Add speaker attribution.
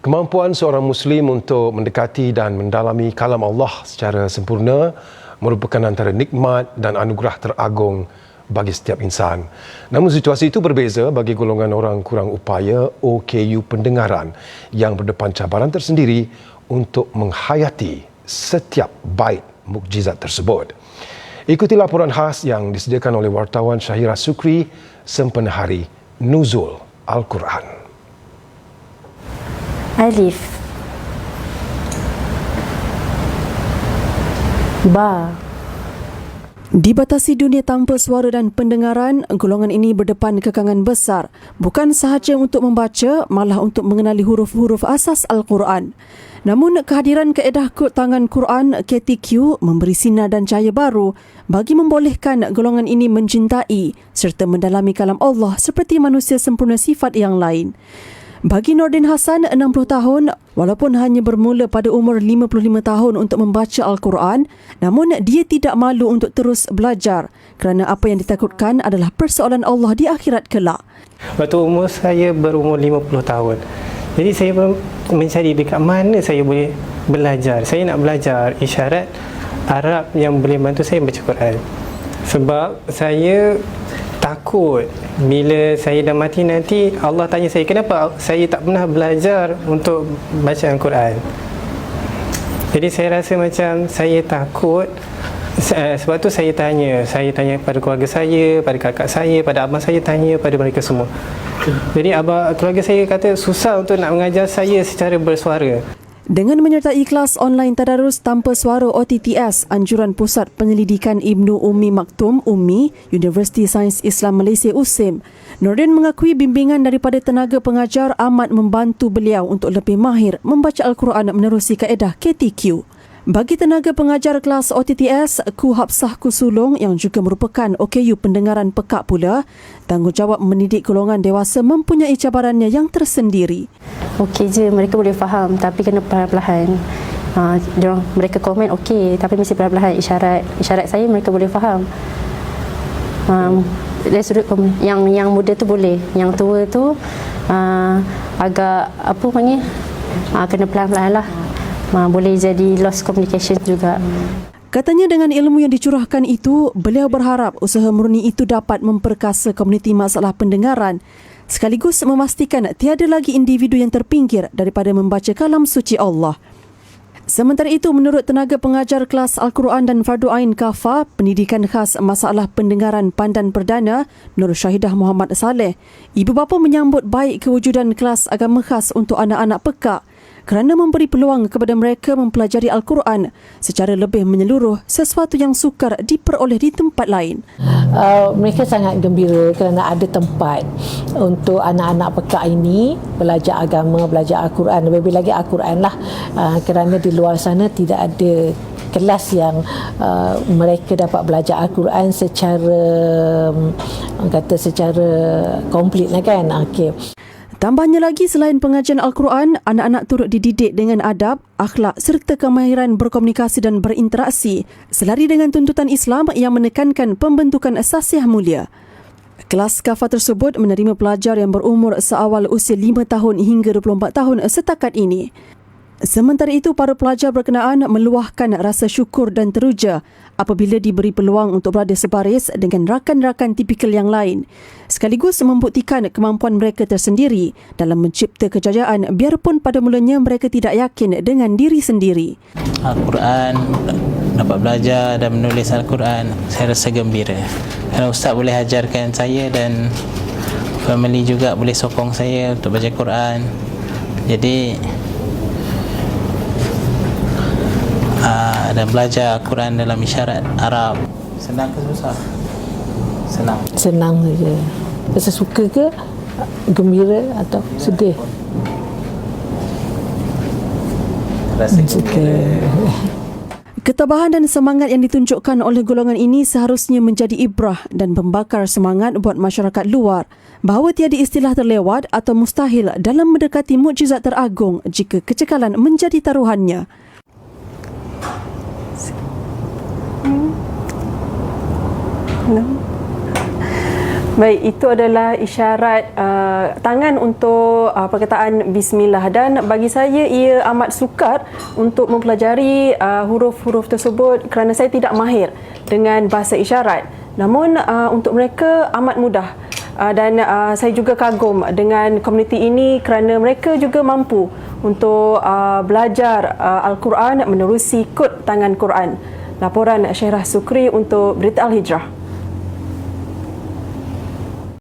Speaker 1: Kemampuan seorang Muslim untuk mendekati dan mendalami kalam Allah secara sempurna merupakan antara nikmat dan anugerah teragung bagi setiap insan. Namun situasi itu berbeza bagi golongan orang kurang upaya OKU pendengaran yang berdepan cabaran tersendiri untuk menghayati setiap bait mukjizat tersebut. Ikuti laporan khas yang disediakan oleh wartawan Syahira Sukri sempena hari Nuzul Al-Quran.
Speaker 2: Alif, Ba.
Speaker 3: Dibatasi dunia tanpa suara dan pendengaran, golongan ini berdepan kekangan besar, bukan sahaja untuk membaca, malah untuk mengenali huruf-huruf asas Al-Quran. Namun, kehadiran kaedah kod tangan Quran KTQ memberi sinar dan cahaya baru bagi membolehkan golongan ini mencintai serta mendalami kalam Allah seperti manusia sempurna sifat yang lain. Bagi Nordin Hassan, 60 tahun, walaupun hanya bermula pada umur 55 tahun untuk membaca Al-Quran, namun dia tidak malu untuk terus belajar kerana apa yang ditakutkan adalah persoalan Allah di akhirat kelak.
Speaker 4: Waktu umur saya berumur 50 tahun. Jadi saya mencari dekat mana saya boleh belajar. Saya nak belajar isyarat Arab yang boleh bantu saya baca Quran. Sebab saya takut bila saya dah mati nanti Allah tanya saya kenapa saya tak pernah belajar untuk baca Al-Quran. Jadi saya rasa macam saya takut, sebab tu saya tanya pada keluarga saya, pada kakak saya, pada abang saya, tanya pada mereka semua. Jadi keluarga saya kata susah untuk nak mengajar saya secara bersuara.
Speaker 3: Dengan menyertai kelas online tadarus tanpa suara OTTS, Anjuran Pusat Penyelidikan Ibnu Ummi Maktum UMMI, Universiti Sains Islam Malaysia USIM, Nordin mengakui bimbingan daripada tenaga pengajar amat membantu beliau untuk lebih mahir membaca Al-Quran menerusi kaedah KTQ. Bagi tenaga pengajar kelas OTTS, Ku Hapsah Kusulong yang juga merupakan OKU pendengaran pekak pula, tanggungjawab mendidik golongan dewasa mempunyai cabarannya yang tersendiri.
Speaker 2: Okey je, mereka boleh faham tapi kena perlahan-lahan. Mereka komen okey tapi mesti perlahan-lahan. Isyarat saya mereka boleh faham. Dari sudut yang muda tu boleh, yang tua tu agak apa panggil, kena pelan-pelan lah. Boleh jadi lost communication juga.
Speaker 3: Katanya dengan ilmu yang dicurahkan itu, beliau berharap usaha murni itu dapat memperkasa komuniti masalah pendengaran sekaligus memastikan tiada lagi individu yang terpinggir daripada membaca kalam suci Allah. Sementara itu, menurut tenaga pengajar kelas Al-Quran dan Fardu Ain Kafa, pendidikan khas masalah pendengaran Pandan Perdana, Nur Syahidah Muhammad Saleh, ibu bapa menyambut baik kewujudan kelas agama khas untuk anak-anak pekak kerana memberi peluang kepada mereka mempelajari Al-Quran secara lebih menyeluruh, sesuatu yang sukar diperoleh di tempat lain.
Speaker 5: Mereka sangat gembira kerana ada tempat untuk anak-anak pekak ini belajar agama, belajar Al-Quran, lebih lagi Al-Quran lah, kerana di luar sana tidak ada kelas yang mereka dapat belajar Al-Quran secara komplit lah kan. Okay.
Speaker 3: Tambahnya lagi, selain pengajian Al-Quran, anak-anak turut dididik dengan adab, akhlak serta kemahiran berkomunikasi dan berinteraksi selari dengan tuntutan Islam yang menekankan pembentukan asas yang mulia. Kelas kafa tersebut menerima pelajar yang berumur seawal usia 5 tahun hingga 24 tahun setakat ini. Sementara itu, para pelajar berkenaan meluahkan rasa syukur dan teruja apabila diberi peluang untuk berada sebaris dengan rakan-rakan tipikal yang lain, sekaligus membuktikan kemampuan mereka tersendiri dalam mencipta kejayaan biarpun pada mulanya mereka tidak yakin dengan diri sendiri.
Speaker 6: Al-Quran, dapat belajar dan menulis Al-Quran, saya rasa gembira. Kerana Ustaz boleh ajarkan saya dan family juga boleh sokong saya untuk baca Quran. Jadi dan belajar Quran dalam isyarat Arab. Senang ke susah? Senang.
Speaker 5: Senang saja. Rasa suka ke, gembira atau sedih?
Speaker 6: Rasa gembira.
Speaker 3: Ketabahan dan semangat yang ditunjukkan oleh golongan ini seharusnya menjadi ibrah dan pembakar semangat buat masyarakat luar bahawa tiada istilah terlewat atau mustahil dalam mendekati mukjizat teragung jika kecekalan menjadi taruhannya. Baik, itu adalah isyarat tangan untuk perkataan bismillah, dan bagi saya ia amat sukar untuk mempelajari huruf-huruf tersebut kerana saya tidak mahir dengan bahasa isyarat. Namun untuk mereka amat mudah. Dan saya juga kagum dengan komuniti ini kerana mereka juga mampu untuk belajar Al-Quran menerusi kod tangan Quran. Laporan Syairah Sukri untuk Berita Al-Hijrah.